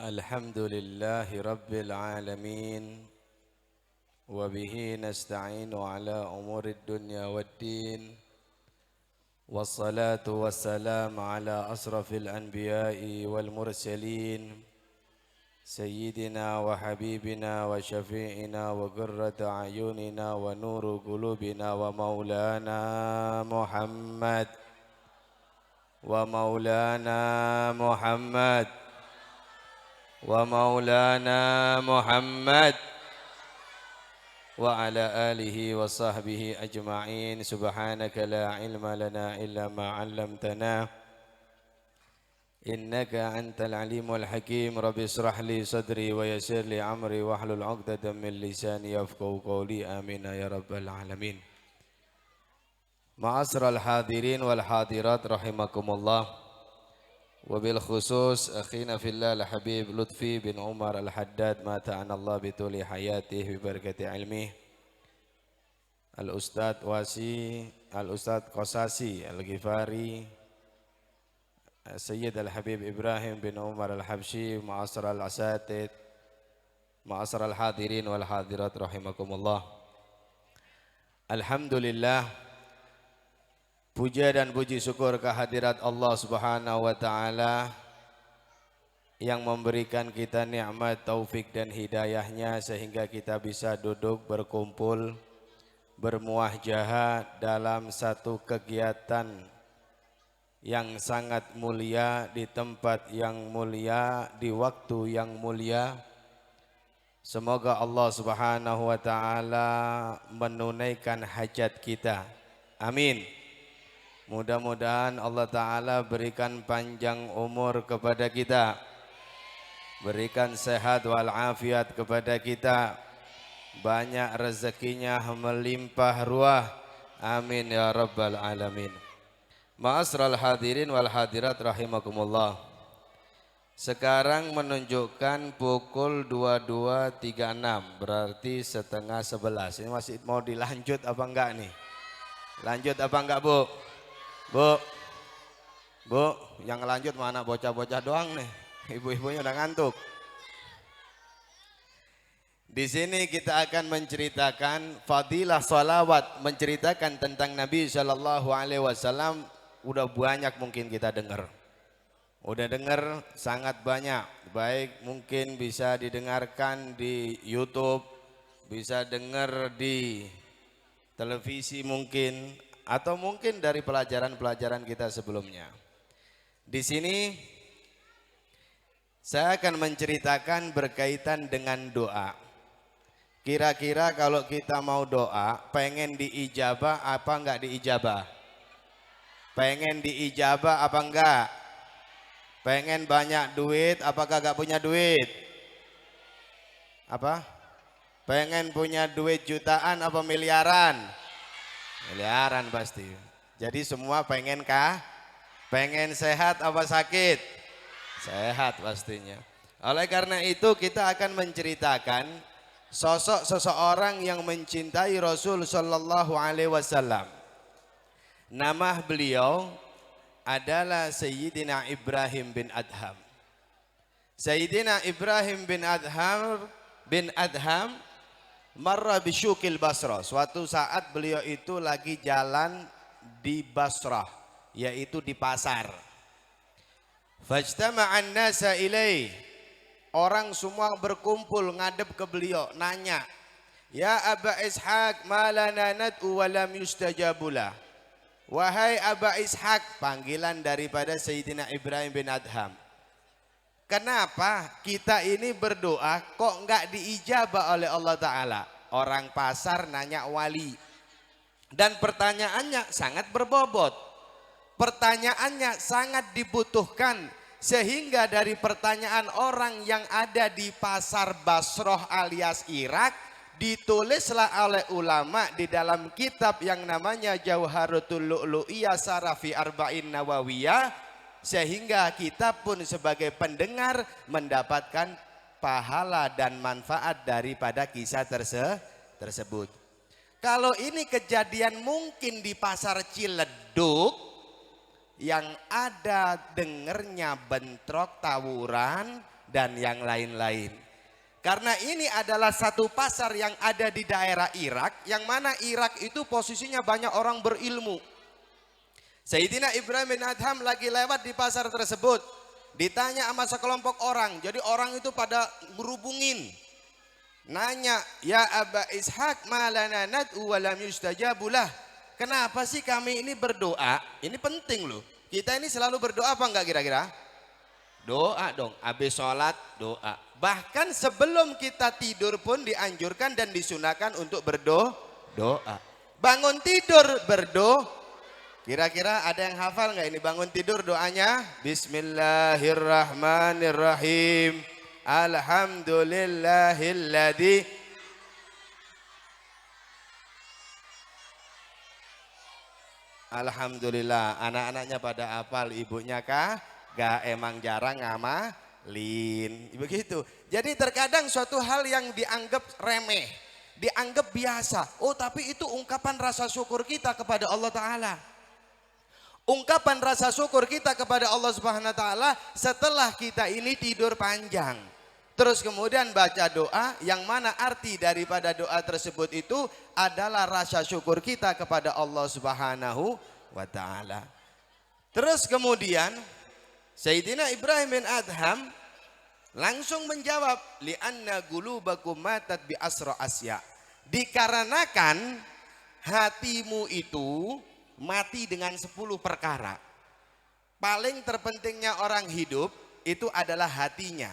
الحمد لله رب العالمين وبه نستعين على أمور الدنيا والدين والصلاة والسلام على أشرف الأنبياء والمرسلين سيدنا وحبيبنا وشفيعنا وقرة أعيننا ونور قلوبنا ومولانا محمد ومولانا محمد ومولانا محمد وعلى آله وصحبه أجمعين سبحانك لا علم لنا إلا ما علمتنا إنك أنت العليم الحكيم رب اشرح لي صدري ويسر لي أمري واحلل عقدة من لساني يفقهوا قولي آمين يا رب العالمين. Ma'asyiral hadirin wal hadirat rahimakumullah. Wabil khusus akhina fillah al-habib Lutfi bin Umar al-Haddad mata'an Allah bituli hayatih bi barakati ilmih. Al-Ustadz Wasi, Al-Ustadz Qasasi Al-Ghifari, Sayyid Al-Habib Ibrahim bin Umar Al-Habsyi, ma'asyiral asatid, ma'asyiral hadirin wal hadirat rahimakumullah. Alhamdulillah, puja dan puji syukur kehadirat Allah Subhanahu wa taala yang memberikan kita nikmat taufik dan hidayahnya sehingga kita bisa duduk berkumpul bermuahjahah dalam satu kegiatan yang sangat mulia di tempat yang mulia di waktu yang mulia. Semoga Allah Subhanahu wa taala menunaikan hajat kita. Amin. Mudah-mudahan Allah Ta'ala berikan panjang umur kepada kita, berikan sehat walafiat kepada kita, banyak rezekinya melimpah ruah. Amin ya rabbal alamin. Ma'asyiral hadirin wal hadirat rahimakumullah. Sekarang menunjukkan pukul 22.36, berarti setengah 11. Ini masih mau dilanjut apa enggak nih? Lanjut apa enggak, Bu? Bu, yang lanjut mana bocah-bocah doang nih, ibu-ibunya udah ngantuk. Di sini kita akan menceritakan fadilah salawat, menceritakan tentang Nabi Shallallahu Alaihi Wasallam. Udah banyak mungkin kita dengar, udah dengar sangat banyak. Baik mungkin bisa didengarkan di YouTube, bisa dengar di televisi mungkin, atau mungkin dari pelajaran-pelajaran kita sebelumnya. Di sini saya akan menceritakan berkaitan dengan doa. Kira-kira kalau kita mau doa, pengen diijabah apa enggak diijabah? Pengen diijabah apa enggak? Pengen banyak duit apakah enggak punya duit? Apa? Pengen punya duit jutaan apa miliaran? Miliaran pasti. Jadi semua pengen kah? Pengen sehat apa sakit? Sehat pastinya. Oleh karena itu kita akan menceritakan sosok seseorang yang mencintai Rasul Sallallahu Alaihi Wasallam. Nama beliau adalah Sayyidina Ibrahim bin Adham. Sayyidina Ibrahim bin Adham marra bisyukil Basrah. Suatu saat beliau itu lagi jalan di Basrah, yaitu di pasar. Fajtama'an nasa ilaih. Orang semua berkumpul ngadep ke beliau, nanya, "Ya Aba Ishaq, ma lana nad'u wa lam yustajabulah." Wahai Aba Ishaq, panggilan daripada Sayyidina Ibrahim bin Adham. Kenapa kita ini berdoa kok enggak diijabah oleh Allah Ta'ala? Orang pasar nanya wali. Dan pertanyaannya sangat berbobot. Pertanyaannya sangat dibutuhkan. Sehingga dari pertanyaan orang yang ada di pasar Basrah alias Irak, ditulislah oleh ulama di dalam kitab yang namanya Jauharatul Lu'lu'iyah Sarafi Arba'in Nawawiyah. Sehingga kita pun sebagai pendengar mendapatkan pahala dan manfaat daripada kisah tersebut. Kalau ini kejadian mungkin di pasar Ciledug, yang ada dengernya bentrok tawuran, dan yang lain-lain. Karena ini adalah satu pasar yang ada di daerah Irak, yang mana Irak itu posisinya banyak orang berilmu. Sayyidina Ibrahim bin Adham lagi lewat di pasar tersebut, ditanya sama sekelompok orang, jadi orang itu pada berhubungin, nanya, ya Aba Ishaq malana nad'u wa lam yustajabulah. Kenapa sih kami ini berdoa? Ini penting loh. Kita ini selalu berdoa apa enggak kira-kira? Doa dong, habis sholat doa. Bahkan sebelum kita tidur pun dianjurkan dan disunahkan untuk berdoa. Bangun tidur berdoa. Kira-kira ada yang hafal nggak ini bangun tidur doanya? Bismillahirrahmanirrahim. Alhamdulillahilladzi. Alhamdulillah, anak-anaknya pada hafal, ibunya kah? Gak, emang jarang ngamalin. Begitu. Jadi terkadang suatu hal yang dianggap remeh, dianggap biasa. Oh, tapi itu ungkapan rasa syukur kita kepada Allah Ta'ala. Ungkapan rasa syukur kita kepada Allah Subhanahu Wa Ta'ala setelah kita ini tidur panjang. Terus kemudian baca doa, yang mana arti daripada doa tersebut itu adalah rasa syukur kita kepada Allah Subhanahu wa Ta'ala. Terus kemudian Sayyidina Ibrahim bin Adham langsung menjawab, li'anna gulubakum matat bi asra asya. Dikarenakan hatimu itu mati dengan 10 perkara. Paling terpentingnya orang hidup itu adalah hatinya.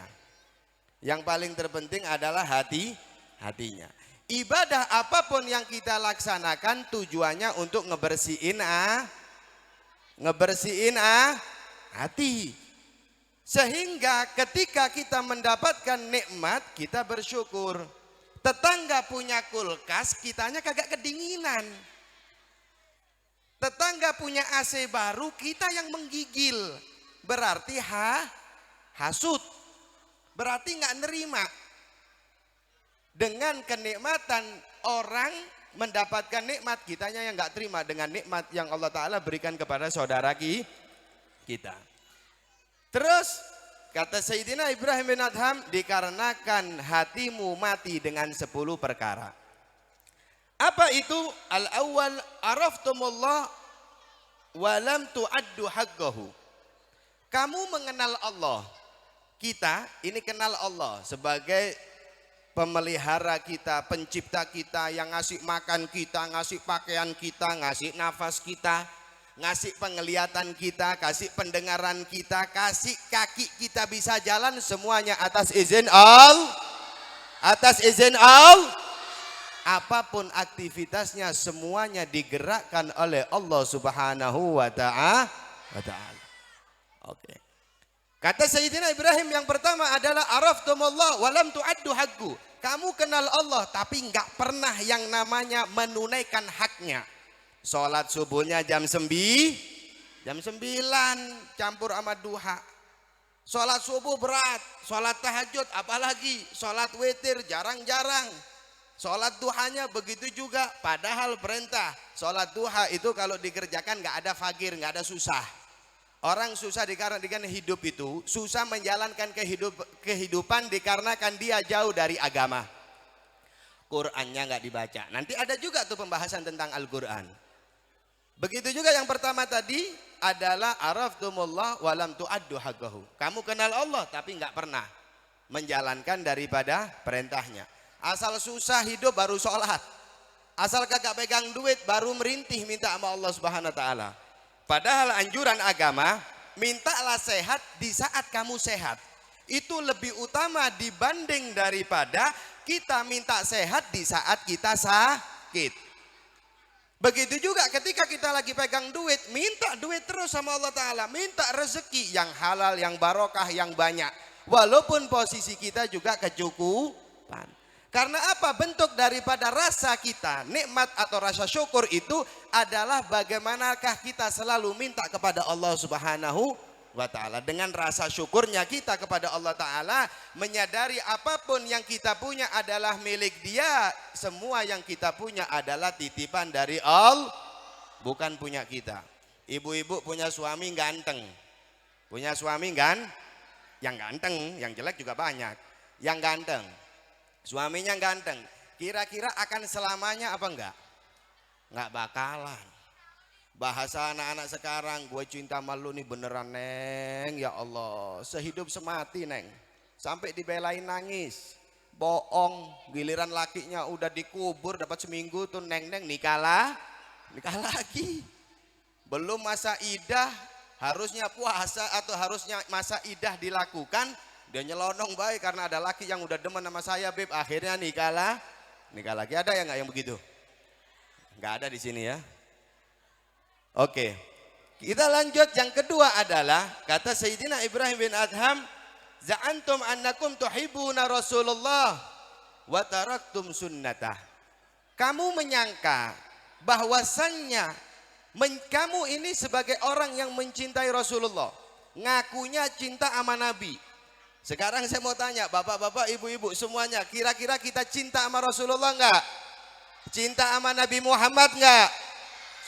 Yang paling terpenting adalah hatinya. Ibadah apapun yang kita laksanakan tujuannya untuk ngebersihin hati. Sehingga ketika kita mendapatkan nikmat kita bersyukur. Tetangga punya kulkas, kitanya kagak kedinginan. Tetangga punya AC baru, kita yang menggigil. Berarti hasut. Berarti nggak nerima. Dengan kenikmatan orang mendapatkan nikmat, kitanya yang nggak terima dengan nikmat yang Allah Ta'ala berikan kepada saudara kita. Terus kata Sayyidina Ibrahim bin Adham, dikarenakan hatimu mati dengan 10 perkara. Apa itu? Al-awwal araftumullah walam tu'addu haqqahu. Kamu mengenal Allah. Kita ini kenal Allah sebagai pemelihara kita, pencipta kita, yang ngasih makan kita, ngasih pakaian kita, ngasih nafas kita, ngasih penglihatan kita, kasih pendengaran kita, kasih kaki kita bisa jalan, semuanya atas izin Allah. Atas izin Allah. Apapun aktivitasnya semuanya digerakkan oleh Allah Subhanahu wa Ta'ala. Oke. Kata Sayyidina Ibrahim yang pertama adalah araftumullah walam tu'addu haqqu. Kamu kenal Allah tapi enggak pernah yang namanya menunaikan haknya. Salat subuhnya jam 9 campur sama duha. Salat subuh berat, salat tahajud apalagi, salat witir jarang-jarang. Salat duhanya begitu juga, padahal perintah. Salat duha itu kalau dikerjakan enggak ada fakir, enggak ada susah. Orang susah dikarenakan hidup itu, susah menjalankan kehidupan dikarenakan dia jauh dari agama. Qur'annya nggak dibaca. Nanti ada juga tuh pembahasan tentang Al-Qur'an. Begitu juga yang pertama tadi adalah araftumullah walam tu'addu haqqahu. Kamu kenal Allah tapi nggak pernah menjalankan daripada perintahnya. Asal susah hidup baru sholat. Asal kagak pegang duit baru merintih minta sama Allah Subhanahu wa Ta'ala. Padahal anjuran agama, mintalah sehat di saat kamu sehat. Itu lebih utama dibanding daripada kita minta sehat di saat kita sakit. Begitu juga ketika kita lagi pegang duit, minta duit terus sama Allah Ta'ala. Minta rezeki yang halal, yang barokah, yang banyak. Walaupun posisi kita juga kecukupan. Karena apa? Bentuk daripada rasa kita, nikmat atau rasa syukur itu adalah bagaimanakah kita selalu minta kepada Allah Subhanahu wa Ta'ala. Dengan rasa syukurnya kita kepada Allah Ta'ala, menyadari apapun yang kita punya adalah milik Dia. Semua yang kita punya adalah titipan dari Allah, bukan punya kita. Ibu-ibu punya suami ganteng, punya suami Yang ganteng, yang jelek juga banyak. Yang ganteng, suaminya ganteng, kira-kira akan selamanya apa enggak? Enggak bakalan. Bahasa anak-anak sekarang, gue cinta sama lu nih beneran neng, ya Allah, sehidup semati neng. Sampai dibelain nangis, bohong, giliran lakinya udah dikubur dapat seminggu tuh neng nikah lagi. Belum masa idah, harusnya puasa atau harusnya masa idah dilakukan, dia nyelonong baik karena ada laki yang udah demen sama saya beb, akhirnya nikah lagi. Ada ya nggak yang begitu? Nggak ada di sini ya. Oke, kita lanjut. Yang kedua adalah kata Sayyidina Ibrahim bin Adham, za'antum annakum tuhibbuna Rasulullah wa taraktum sunnatah. Kamu menyangka bahwasannya kamu ini sebagai orang yang mencintai Rasulullah, ngakunya cinta sama Nabi. Sekarang saya mau tanya bapak-bapak, ibu-ibu semuanya, kira-kira kita cinta sama Rasulullah enggak? Cinta sama Nabi Muhammad enggak?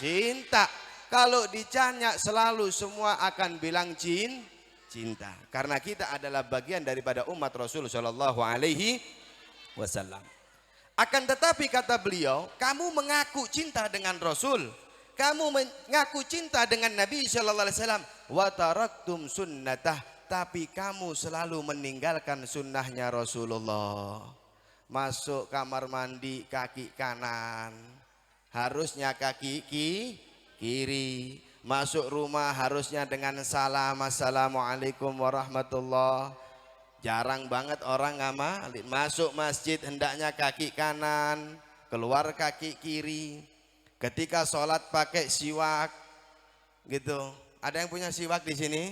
Cinta. Kalau ditanya selalu semua akan bilang cinta. Karena kita adalah bagian daripada umat Rasul Shallallahu Alaihi Wasallam. Akan tetapi kata beliau, kamu mengaku cinta dengan Rasul, kamu mengaku cinta dengan Nabi Shallallahu Alaihi Wasallam, wa taraktum sunnatah, tapi kamu selalu meninggalkan sunnahnya Rasulullah. Masuk kamar mandi kaki kanan, harusnya kaki kiri. Masuk rumah harusnya dengan salam, assalamualaikum warahmatullah. Jarang banget orang ngamalin. Masuk masjid hendaknya kaki kanan, keluar kaki kiri. Ketika sholat pakai siwak, gitu. Ada yang punya siwak di sini?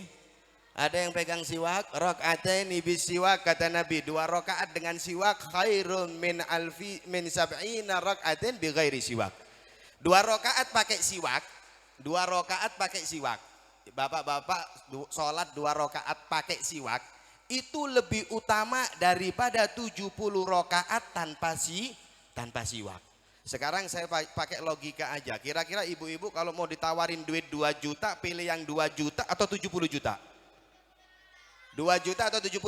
Ada yang pegang siwak? Rok'ataini bis siwak, kata Nabi, 2 rakaat dengan siwak khairun min sab'ina rok'atain bi ghairi siwak. 2 rakaat pakai siwak, 2 rakaat pakai siwak. Bapak-bapak sholat 2 rakaat pakai siwak itu lebih utama daripada 70 rakaat tanpa siwak. Sekarang saya pakai logika aja. Kira-kira ibu-ibu kalau mau ditawarin duit 2 juta, pilih yang 2 juta atau 70 juta? 2 juta atau 70?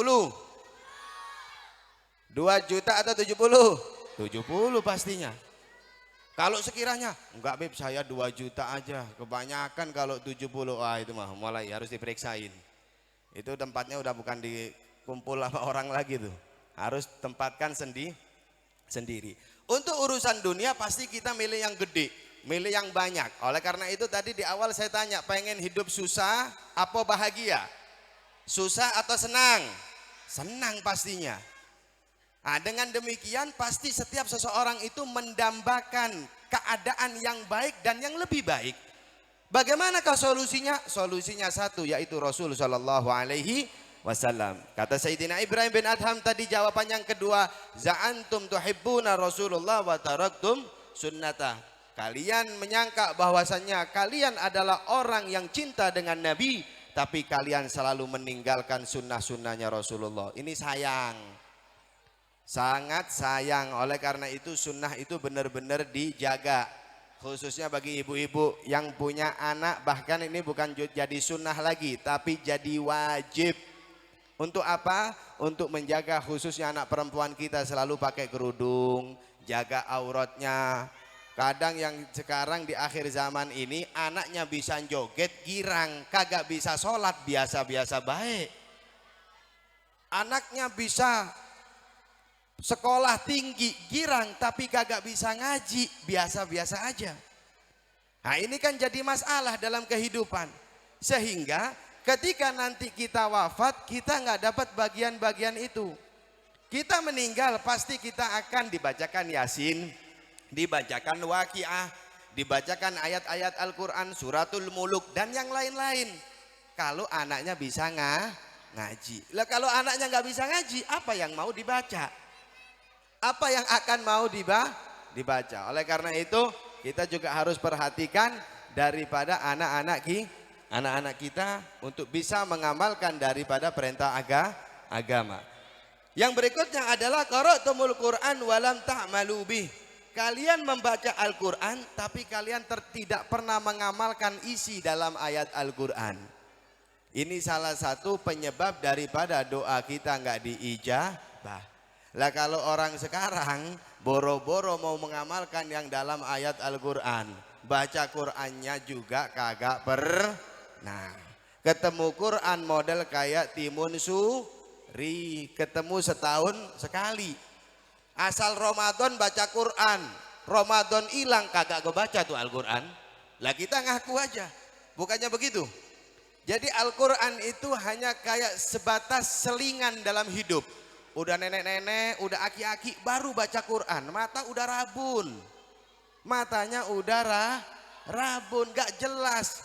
2 juta atau 70? 70 pastinya. Kalau sekiranya, enggak beb saya 2 juta aja, kebanyakan kalau 70, wah itu mah mulai harus diperiksain. Itu tempatnya udah bukan dikumpul sama orang lagi tuh. Harus tempatkan sendiri. Untuk urusan dunia pasti kita milih yang gede, milih yang banyak. Oleh karena itu tadi di awal saya tanya, pengen hidup susah apa bahagia? Susah atau senang? Senang pastinya. Nah, dengan demikian pasti setiap seseorang itu mendambakan keadaan yang baik dan yang lebih baik. Bagaimanakah solusinya? Solusinya satu, yaitu Rasul Shallallahu Alaihi Wasallam. Kata Sayyidina Ibrahim bin Adham tadi jawaban yang kedua, za'antum tuhibbuna Rasulullah wa taraktum sunnatah. Kalian menyangka bahwasannya kalian adalah orang yang cinta dengan Nabi, tapi kalian selalu meninggalkan sunnah-sunnahnya Rasulullah. Ini sayang, sangat sayang. Oleh karena itu sunnah itu benar-benar dijaga. Khususnya bagi ibu-ibu yang punya anak, bahkan ini bukan jadi sunnah lagi, tapi jadi wajib. Untuk apa? Untuk menjaga khususnya anak perempuan kita selalu pakai kerudung, jaga auratnya. Kadang yang sekarang di akhir zaman ini anaknya bisa joget girang, kagak bisa sholat biasa-biasa baik. Anaknya bisa sekolah tinggi girang tapi kagak bisa ngaji, biasa-biasa aja. Nah ini kan jadi masalah dalam kehidupan. Sehingga ketika nanti kita wafat, kita nggak dapat bagian-bagian itu. Kita meninggal pasti kita akan dibacakan Yasin, dibacakan Waqiah, dibacakan ayat-ayat Al-Quran, Suratul Muluk dan yang lain-lain. Kalau anaknya bisa ngaji. Lah kalau anaknya nggak bisa ngaji, apa yang mau dibaca? Apa yang akan mau dibaca? Oleh karena itu kita juga harus perhatikan daripada anak-anak kita untuk bisa mengamalkan daripada perintah agama. Yang berikutnya adalah qara'tumul Qur'an walam ta'malu bih. Kalian membaca Al-Quran tapi kalian tidak pernah mengamalkan isi dalam ayat Al-Quran. Ini salah satu penyebab daripada doa kita nggak diijabah. Lah kalau orang sekarang boro-boro mau mengamalkan yang dalam ayat Al-Quran, baca Qurannya juga kagak pernah. Ketemu Quran model kayak timun suri, ketemu setahun sekali. Asal Ramadan baca Quran, Ramadan hilang kagak kebaca tuh Al-Quran. Lah kita ngaku aja, bukannya begitu. Jadi Al-Quran itu hanya kayak sebatas selingan dalam hidup. Udah nenek-nenek, udah aki-aki baru baca Quran. Mata udah rabun. Matanya udah rabun, gak jelas.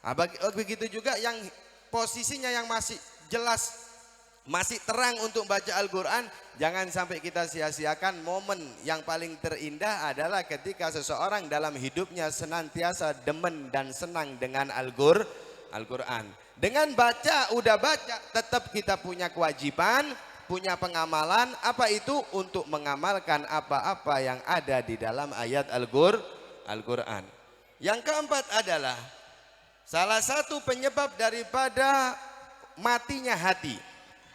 Nah, begitu juga yang posisinya yang masih jelas, masih terang untuk baca Al-Quran. Jangan sampai kita sia-siakan momen yang paling terindah adalah ketika seseorang dalam hidupnya senantiasa demen dan senang dengan Al-Quran. Dengan baca, udah baca, tetap kita punya kewajiban, punya pengamalan. Apa itu? Untuk mengamalkan apa-apa yang ada di dalam ayat Al-Quran. Yang keempat adalah salah satu penyebab daripada matinya hati.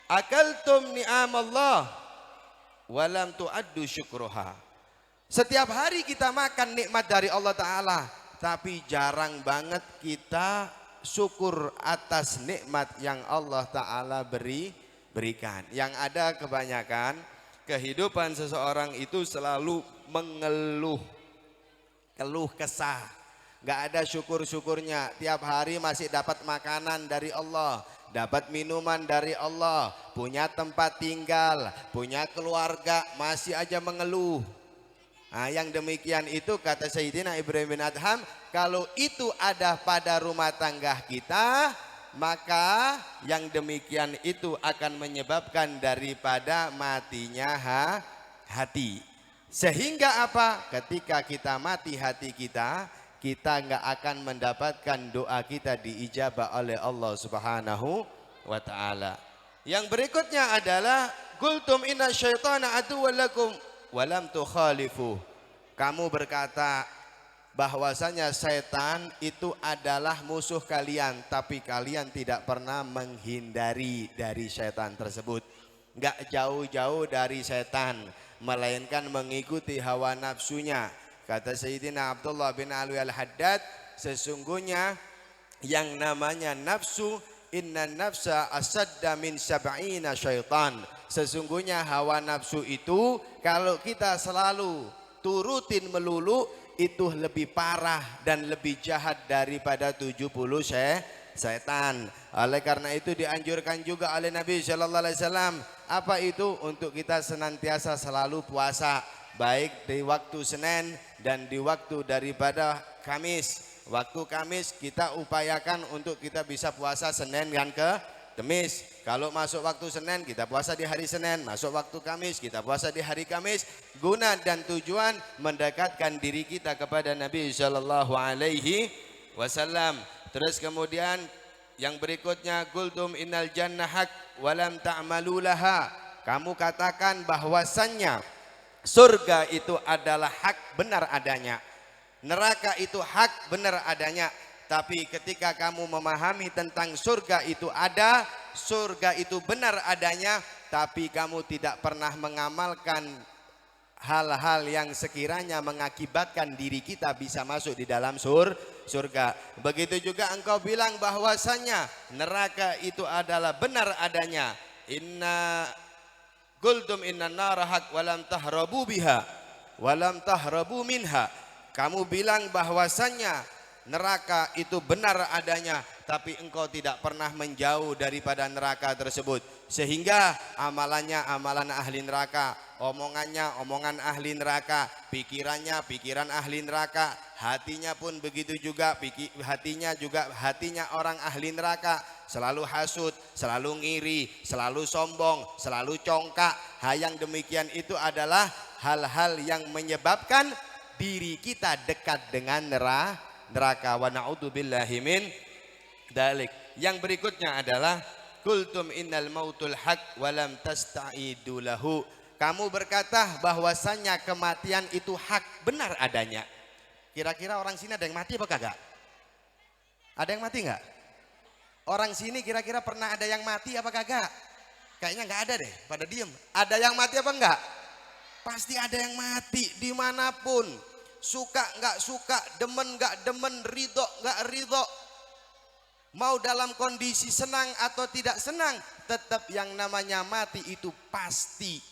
Akaltum ni'amallah walam tu'addu syukruha. Setiap hari kita makan nikmat dari Allah Ta'ala, tapi jarang banget kita syukur atas nikmat yang Allah Ta'ala berikan. Yang ada kebanyakan kehidupan seseorang itu selalu mengeluh, keluh kesah, gak ada syukur-syukurnya. Tiap hari masih dapat makanan dari Allah, dapat minuman dari Allah, punya tempat tinggal, punya keluarga, masih aja mengeluh. Nah, yang demikian itu kata Sayyidina Ibrahim bin Adham, kalau itu ada pada rumah tangga kita, maka yang demikian itu akan menyebabkan daripada matinya hati. Sehingga apa? Ketika kita mati hati kita, kita nggak akan mendapatkan doa kita diijabah oleh Allah Subhanahu wa Ta'ala. Yang berikutnya adalah qultum inna syaitana aduwwan lakum walam tukhalifu. Kamu berkata bahwasanya setan itu adalah musuh kalian, tapi kalian tidak pernah menghindari dari setan tersebut. Enggak jauh-jauh dari setan, melainkan mengikuti hawa nafsunya. Kata Sayyidina Abdullah bin Alwi al-Haddad, sesungguhnya yang namanya nafsu, inna nafsa asadda min sab'ina syaitan. Sesungguhnya hawa nafsu itu kalau kita selalu turutin melulu, itu lebih parah dan lebih jahat daripada 70 setan. Oleh karena itu dianjurkan juga oleh Nabi Shallallahu Alaihi Wasallam, apa itu? Untuk kita senantiasa selalu puasa, baik di waktu Senin dan di waktu daripada Kamis. Waktu Kamis kita upayakan untuk kita bisa puasa Senin dan Kamis. Kalau masuk waktu Senin kita puasa di hari Senin, masuk waktu Kamis kita puasa di hari Kamis. Guna dan tujuan mendekatkan diri kita kepada Nabi Shallallahu Alaihi Wasallam. Terus kemudian yang berikutnya, qultum innal jannah haq walam ta'malu laha. Kamu katakan bahwasannya surga itu adalah hak benar adanya, neraka itu hak benar adanya. Tapi ketika kamu memahami tentang surga itu ada, surga itu benar adanya, tapi kamu tidak pernah mengamalkan hal-hal yang sekiranya mengakibatkan diri kita bisa masuk di dalam surga. Begitu juga engkau bilang bahwasanya neraka itu adalah benar adanya. Inna qultum inna nara haq walam tahrabu biha walam tahrabu minha. Kamu bilang bahwasanya neraka itu benar adanya, tapi engkau tidak pernah menjauh daripada neraka tersebut. Sehingga amalannya amalan ahli neraka, omongannya omongan ahli neraka, pikirannya pikiran ahli neraka, hatinya pun begitu juga, hatinya orang ahli neraka. Selalu hasut, selalu ngiri, selalu sombong, selalu congkak. Hal yang demikian itu adalah hal-hal yang menyebabkan diri kita dekat dengan neraka. Wa na'udzubillahi min dalik. Yang berikutnya adalah qultum innal mautul haq walam tasta'idu lahu. Kamu berkata bahwasannya kematian itu hak benar adanya. Kira-kira orang sini ada yang mati apa kagak? Ada yang mati enggak? Orang sini kira-kira pernah ada yang mati apa kagak? Kayaknya nggak ada deh, pada diem. Ada yang mati apa enggak? Pasti ada yang mati dimanapun. Suka nggak suka, demen nggak demen, ridho nggak ridho. Mau dalam kondisi senang atau tidak senang, tetap yang namanya mati itu pasti.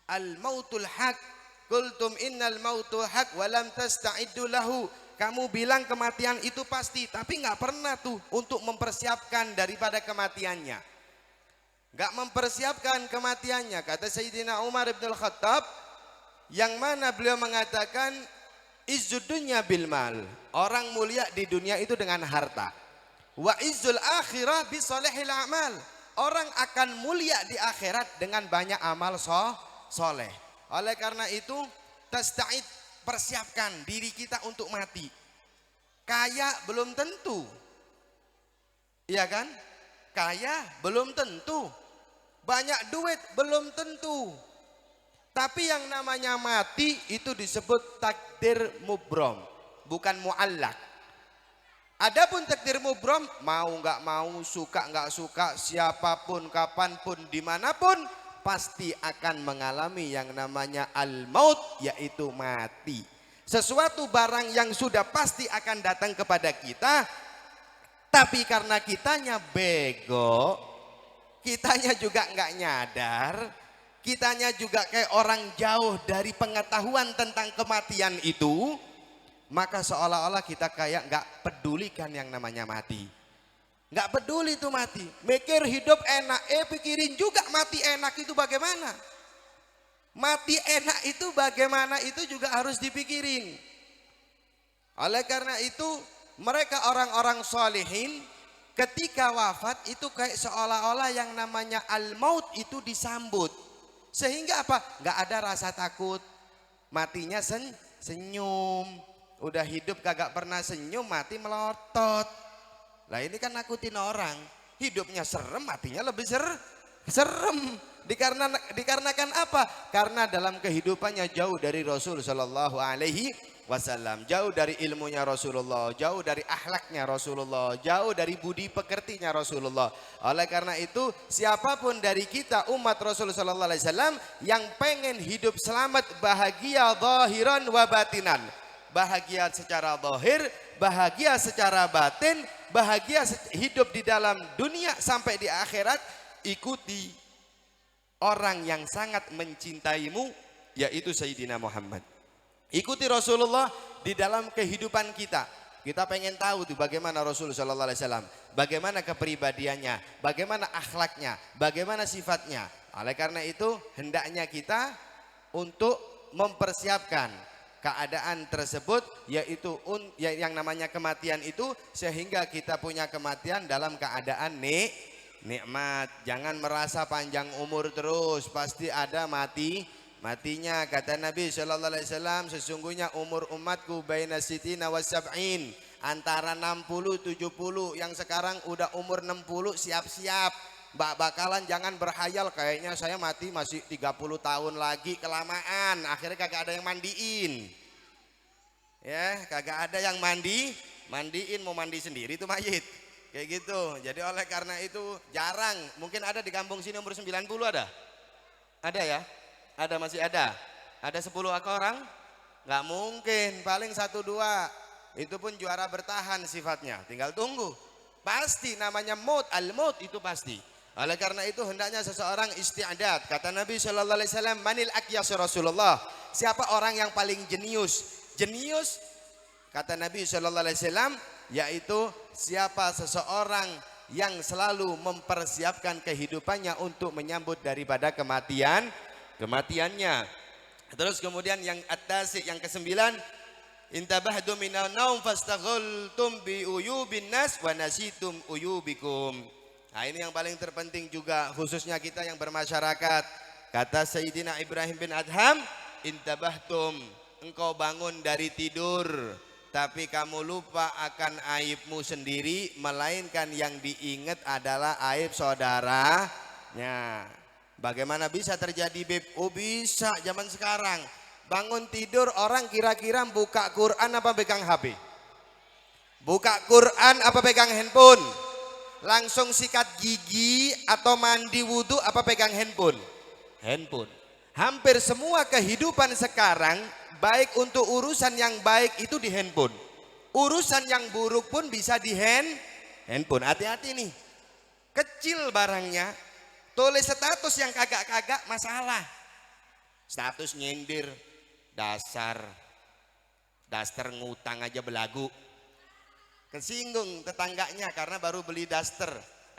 Al-mautul haq, qultum innal mautu haq walam tasta'iddu lahu. Kamu bilang kematian itu pasti, tapi nggak pernah tuh untuk mempersiapkan daripada kematiannya. Nggak mempersiapkan kematiannya. Kata Sayyidina Umar bin Al-Khattab, yang mana beliau mengatakan izzud dunya bil mal. Orang mulia di dunia itu dengan harta. Wa izzul akhirah bi sholihil amal. Orang akan mulia di akhirat dengan banyak amal soleh. Oleh karena itu, tasta'id, persiapkan diri kita untuk mati. Kaya belum tentu. Iya kan? Kaya belum tentu. Banyak duit belum tentu. Tapi yang namanya mati itu disebut takdir mubrom, bukan muallak. Adapun takdir mubrom, mau nggak mau, suka nggak suka, siapapun, kapanpun, dimanapun, pasti akan mengalami yang namanya al-maut, yaitu mati. Sesuatu barang yang sudah pasti akan datang kepada kita, tapi karena kitanya bego, kitanya juga nggak nyadar, kitanya juga kayak orang jauh dari pengetahuan tentang kematian itu, maka seolah-olah kita kayak nggak pedulikan yang namanya mati. Nggak peduli itu mati. Mikir hidup enak, pikirin juga mati enak itu bagaimana. Mati enak itu bagaimana itu juga harus dipikirin. Oleh karena itu mereka orang-orang sholihin ketika wafat itu kayak seolah-olah yang namanya al-maut itu disambut. Sehingga apa? Nggak ada rasa takut. Matinya senyum. Udah hidup kagak pernah senyum, mati melotot. Lah ini kan nakutin orang. Hidupnya serem, matinya lebih serem. Dikarenakan apa? Karena dalam kehidupannya jauh dari Rasul Shallallahu Alaihi Wasallam, jauh dari ilmunya Rasulullah, jauh dari akhlaknya Rasulullah, jauh dari budi pekertinya Rasulullah. Oleh karena itu, siapapun dari kita umat Rasul Shallallahu Alaihi Wasallam yang pengen hidup selamat, bahagia zahiran wa batinan, bahagia secara zahir, bahagia secara batin, bahagia hidup di dalam dunia sampai di akhirat, ikuti orang yang sangat mencintaimu, yaitu Sayyidina Muhammad. Ikuti Rasulullah di dalam kehidupan kita. Kita pengen tahu tuh bagaimana Rasul Sallallahu Alaihi Wasallam, bagaimana kepribadiannya, bagaimana akhlaknya, bagaimana sifatnya. Oleh karena itu hendaknya kita untuk mempersiapkan keadaan tersebut, yaitu yang namanya kematian itu, sehingga kita punya kematian dalam keadaan nikmat. Jangan merasa panjang umur terus, pasti ada matinya. Kata Nabi Shallallahu Alaihi Wasallam, sesungguhnya umur umatku baina sitina wa sab'in, antara 60-70. Yang sekarang udah umur 60, siap-siap. Bakalan jangan berhayal kayaknya saya mati masih 30 tahun lagi, kelamaan. Akhirnya kagak ada yang mandiin. Ya, kagak ada yang mandiin, mau mandi sendiri tuh mayit. Kayak gitu. Jadi oleh karena itu jarang. Mungkin ada di kampung sini umur 90 ada? Ada ya? Ada, masih ada? Ada 10 orang? Nggak mungkin, paling 1-2. Itu pun juara bertahan sifatnya. Tinggal tunggu. Pasti namanya maut, al-maut itu pasti. Oleh karena itu hendaknya seseorang isti'adat. Kata Nabi Shallallahu Alaihi Wasallam, manil akyas Rasulullah. Siapa orang yang paling jenius? Jenius, kata Nabi Shallallahu Alaihi Wasallam, yaitu siapa seseorang yang selalu mempersiapkan kehidupannya untuk menyambut daripada kematiannya. Terus kemudian yang at-tasik, yang ke-9, intabahdu minan naum fastaghultum bi uyubin nas wa nasitum uyubikum. Nah, ini yang paling terpenting juga, khususnya kita yang bermasyarakat. Kata Sayyidina Ibrahim bin Adham, intabahtum, engkau bangun dari tidur, tapi kamu lupa akan aibmu sendiri, melainkan yang diingat adalah aib saudaranya. Bagaimana bisa terjadi, Beb? Oh bisa, zaman sekarang. Bangun tidur orang kira-kira buka Quran apa pegang HP? Buka Quran apa pegang handphone? langsung sikat gigi atau mandi wudhu apa pegang handphone? Handphone. Hampir semua kehidupan sekarang baik untuk urusan yang baik itu di handphone. Urusan yang buruk pun bisa di handphone. Hati-hati nih. Kecil barangnya, tulis status yang kagak-kagak masalah. Status nyindir, dasar ngutang aja belagu. Kesinggung tetangganya karena baru beli daster,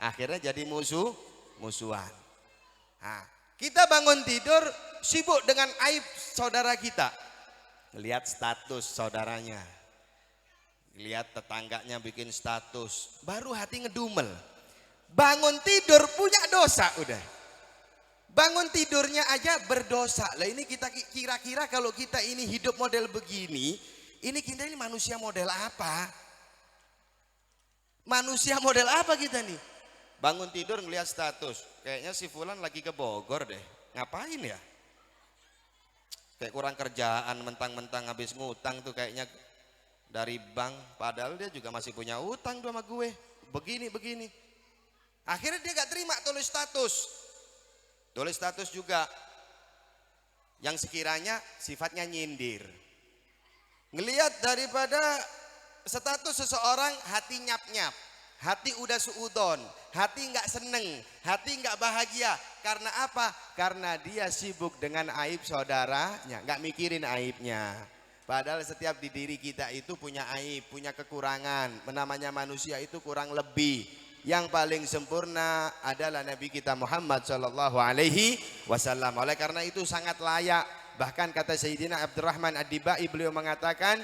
akhirnya jadi musuhan. Nah, kita bangun tidur sibuk dengan aib saudara kita, lihat status saudaranya, lihat tetangganya bikin status, baru hati ngedumel. Bangun tidur punya dosa udah, bangun tidurnya aja berdosa. Lah ini kita kira-kira kalau kita ini hidup model begini, ini kita ini manusia model apa? Manusia model apa kita nih? Bangun tidur ngelihat status, kayaknya si Fulan lagi ke Bogor deh. Ngapain ya? Kayak kurang kerjaan, mentang-mentang habis ngutang tuh kayaknya dari bank, padahal dia juga masih punya utang sama gue. Begini. Akhirnya dia gak terima tulis status. Tulis status juga yang sekiranya sifatnya nyindir. Ngelihat daripada status seseorang, hati nyap-nyap, hati udah suudon, hati nggak seneng, hati nggak bahagia. Karena apa? Karena dia sibuk dengan aib saudaranya, nggak mikirin aibnya. Padahal setiap di diri kita itu punya aib, punya kekurangan. Namanya manusia itu kurang lebih. Yang paling sempurna adalah Nabi kita Muhammad Shallallahu Alaihi Wasallam. Oleh karena itu sangat layak. Bahkan kata Sayyidina Abdurrahman Ad-Dibai, beliau mengatakan,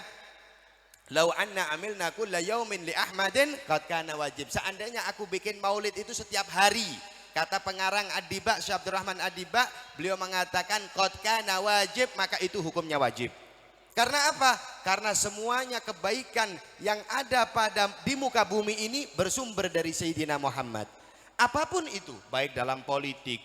"Lau anna amilna kulla yaumin li Ahmadin qad kana wajib." Seandainya aku bikin maulid itu setiap hari, kata pengarang Ad-Diba, Syekh Abdurrahman Ad-Diba, beliau mengatakan qad kana wajib, maka itu hukumnya wajib. Karena apa? Karena semuanya kebaikan yang ada di muka bumi ini bersumber dari Sayyidina Muhammad. Apapun itu, baik dalam politik,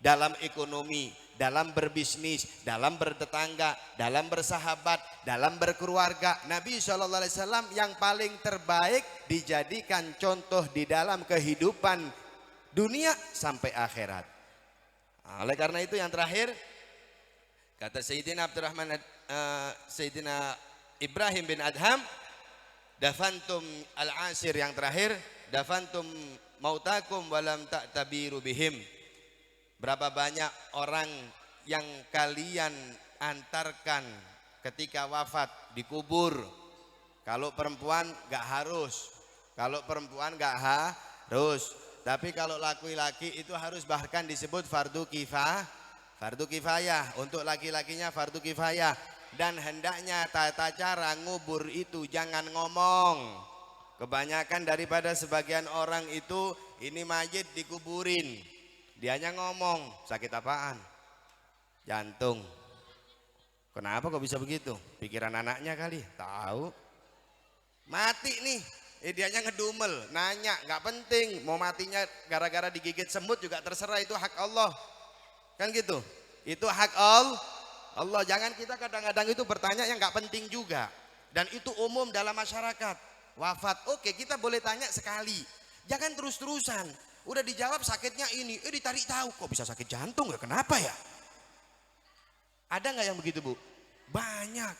dalam ekonomi, dalam berbisnis, dalam bertetangga, dalam bersahabat, dalam berkeluarga, Nabi SAW yang paling terbaik dijadikan contoh di dalam kehidupan dunia sampai akhirat. Oleh karena itu yang terakhir, kata Sayyidina Sayyidina Ibrahim bin Adham, dafantum al-asir, yang terakhir, dafantum mautakum walam ta'tabiru bihim. Berapa banyak orang yang kalian antarkan ketika wafat dikubur. Kalau perempuan gak harus, tapi kalau laki-laki itu harus, bahkan disebut fardu kifayah. Untuk laki-lakinya fardu kifayah. Dan hendaknya tata cara ngubur itu jangan ngomong. Kebanyakan daripada sebagian orang itu, ini mayit dikuburin, dianya ngomong, sakit apaan? Jantung. Kenapa kok bisa begitu? Pikiran anaknya kali, tahu. Mati nih, dianya ngedumel, nanya, nggak penting. Mau matinya gara-gara digigit semut juga terserah, itu hak Allah. Kan gitu, itu hak Allah. Jangan kita kadang-kadang itu bertanya yang nggak penting juga. Dan itu umum dalam masyarakat. Wafat, oke, kita boleh tanya sekali. Jangan terus-terusan. Udah dijawab sakitnya ini, ditarik tahu, kok bisa sakit jantung ya, kenapa ya? Ada nggak yang begitu, Bu? Banyak.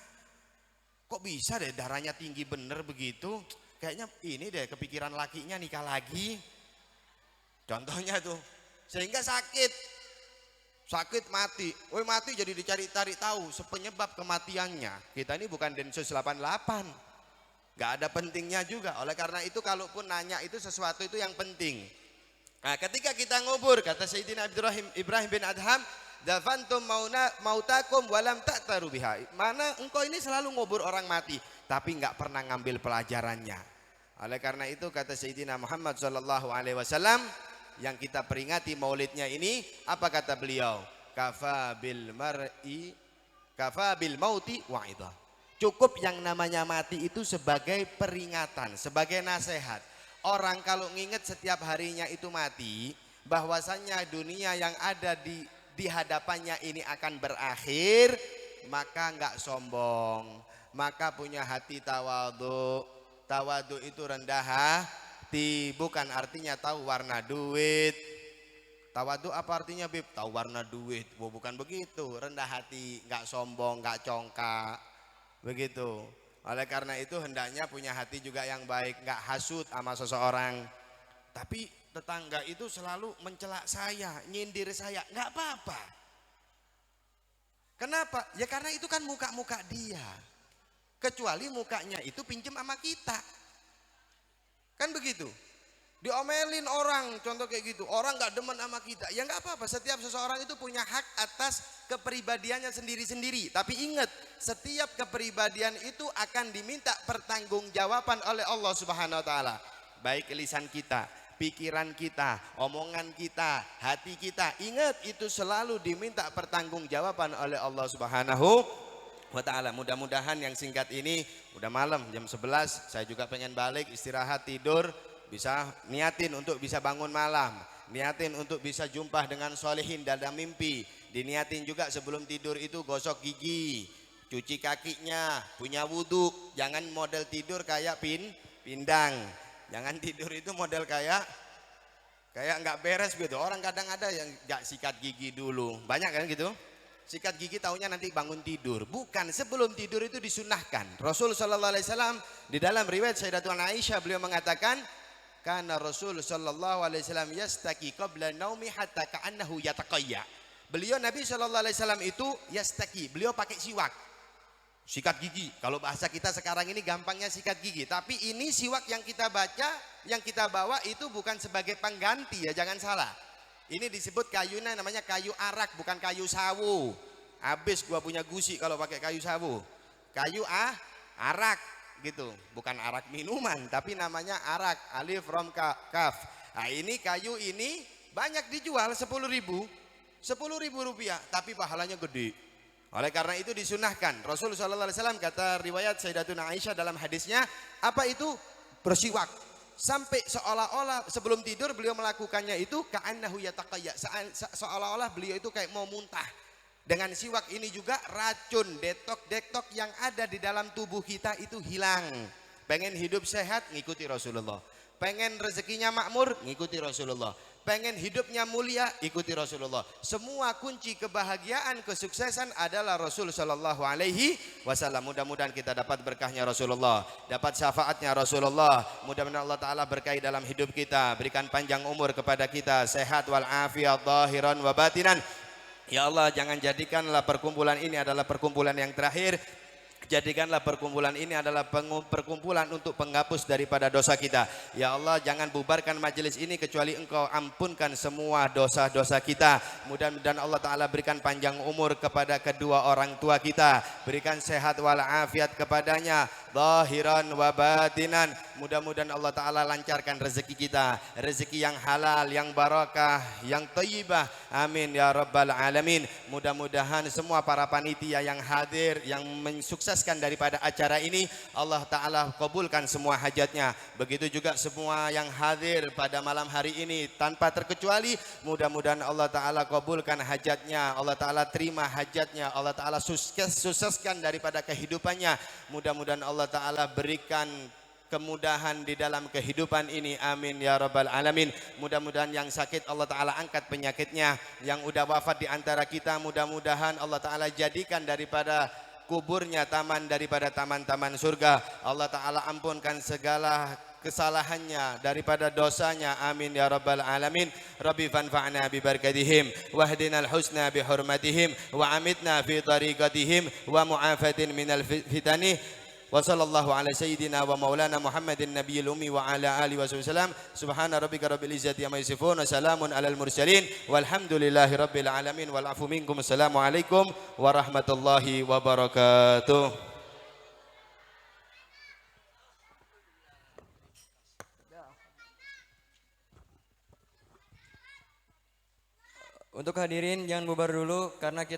Kok bisa deh darahnya tinggi bener begitu? Kayaknya ini deh kepikiran lakinya nikah lagi. Contohnya tuh, sehingga sakit mati. Mati jadi dicari-cari tahu penyebab kematiannya. Kita ini bukan Densus 88. Gak ada pentingnya juga. Oleh karena itu kalaupun nanya itu sesuatu itu yang penting. Nah, ketika kita ngubur, kata Sayyidina Ibrahim bin Adham, dafantum mautakum walam ta'taru biha. Mana engkau ini selalu ngubur orang mati, tapi nggak pernah ngambil pelajarannya. Oleh karena itu kata Sayyidina Muhammad SAW, yang kita peringati maulidnya ini, apa kata beliau? Kafa bil mauti wa'idah. Cukup yang namanya mati itu sebagai peringatan, sebagai nasihat. Orang kalau nginget setiap harinya itu mati, bahwasannya dunia yang ada di hadapannya ini akan berakhir, maka nggak sombong, maka punya hati tawadhu. Tawadhu itu rendah hati. hati, bukan artinya tahu warna duit. Tawadu apa artinya Bib? Tahu warna duit. Bukan begitu, rendah hati, nggak sombong, nggak congkak, begitu. Oleh karena itu hendaknya punya hati juga yang baik, nggak hasut sama seseorang. Tapi tetangga itu selalu mencela saya, nyindir saya, nggak apa-apa. Kenapa? Ya karena itu kan muka-muka dia. Kecuali mukanya itu pinjem sama kita. Kan begitu. Diomelin orang, contoh kayak gitu. Orang gak demen sama kita. Ya gak apa-apa, setiap seseorang itu punya hak atas kepribadiannya sendiri-sendiri. Tapi ingat, setiap kepribadian itu akan diminta pertanggungjawaban oleh Allah Subhanahu wa taala. Baik lisan kita, pikiran kita, omongan kita, hati kita, ingat itu selalu diminta pertanggungjawaban oleh Allah Subhanahu wa ta'ala. Mudah-mudahan yang singkat ini, udah malam jam 11, saya juga pengen balik istirahat tidur, bisa niatin untuk bisa bangun malam, niatin untuk bisa jumpa dengan solehin dalam mimpi, diniatin juga sebelum tidur itu gosok gigi, cuci kakinya, punya wudhu, jangan model tidur kayak pindang. Jangan tidur itu model kayak nggak beres gitu. Orang kadang ada yang nggak sikat gigi dulu. Banyak kan gitu. Sikat gigi taunya nanti bangun tidur. Bukan, sebelum tidur itu disunahkan. Rasul sallallahu alaihi wasallam di dalam riwayat Sayyidatuna Aisyah beliau mengatakan, karena Rasul sallallahu alaihi wasallam yastaki qabla naumi hatta ka'annahu yataqayya. Beliau Nabi sallallahu alaihi wasallam itu yastaki, beliau pakai siwak. Sikat gigi, kalau bahasa kita sekarang ini gampangnya sikat gigi. Tapi ini siwak yang kita baca, yang kita bawa itu bukan sebagai pengganti ya, jangan salah. Ini disebut kayunya namanya kayu arak, bukan kayu sawu. Habis gua punya gusi kalau pakai kayu sawu. Kayu arak gitu, bukan arak minuman, tapi namanya arak, alif rom kaf. Nah ini kayu ini banyak dijual 10.000 rupiah, tapi pahalanya gede. Oleh karena itu disunahkan. Rasul sallallahu alaihi wasallam kata riwayat Sayyidatuna Aisyah dalam hadisnya, apa itu? Bersiwak. Sampai seolah-olah sebelum tidur beliau melakukannya itu ka'annahu yataqayya. Seolah-olah beliau itu kayak mau muntah. Dengan siwak ini juga racun detok-detok yang ada di dalam tubuh kita itu hilang. Pengen hidup sehat, ngikuti Rasulullah. Pengen rezekinya makmur, ngikuti Rasulullah. Pengen hidupnya mulia, ikuti Rasulullah. Semua kunci kebahagiaan, kesuksesan adalah Rasul sallallahu alaihi wasallam. Mudah-mudahan kita dapat berkahnya Rasulullah, dapat syafaatnya Rasulullah. Mudah-mudahan Allah Ta'ala berkahi dalam hidup kita, berikan panjang umur kepada kita, sehat wal afiat zahiran wa batinan. Ya Allah, jangan jadikanlah perkumpulan ini adalah perkumpulan yang terakhir. Jadikanlah perkumpulan ini adalah perkumpulan untuk penghapus daripada dosa kita. Ya Allah, jangan bubarkan majelis ini kecuali Engkau ampunkan semua dosa-dosa kita. Mudah-mudahan Allah Ta'ala berikan panjang umur kepada kedua orang tua kita, berikan sehat walafiat kepadanya, zahiran wa batinan. Mudah-mudahan Allah Ta'ala lancarkan rezeki kita, rezeki yang halal, yang barakah, yang thayyibah. Amin ya rabbal alamin. Mudah-mudahan semua para panitia yang hadir, yang mensukseskan daripada acara ini, Allah Ta'ala kabulkan semua hajatnya. Begitu juga semua yang hadir pada malam hari ini tanpa terkecuali, mudah-mudahan Allah Ta'ala kabulkan hajatnya, Allah Ta'ala terima hajatnya, Allah Ta'ala sukseskan daripada kehidupannya. Mudah-mudahan Allah Ta'ala berikan kemudahan di dalam kehidupan ini, amin ya rabbal alamin. Mudah-mudahan yang sakit Allah Ta'ala angkat penyakitnya, yang udah wafat di antara kita mudah-mudahan Allah Ta'ala jadikan daripada kuburnya taman daripada taman-taman surga. Allah Ta'ala ampunkan segala kesalahannya daripada dosanya, amin ya rabbal alamin. Rabbi fanfa'na bi barakatihim wahdinal husna bi hurmatihim wa amitna fi tariqatihim wa mu'afatin minal fitani. Wa sallallahu ala sayyidina wa maulana Muhammadin nabiyil ummi wa ala alihi wasallam. Subhana rabbika rabbil izzati amma yasifun wa salamun alal mursalin walhamdulillahi rabbil alamin wal afu minkum. Assalamualaikum warahmatullahi wabarakatuh. Untuk hadirin jangan bubar dulu karena kita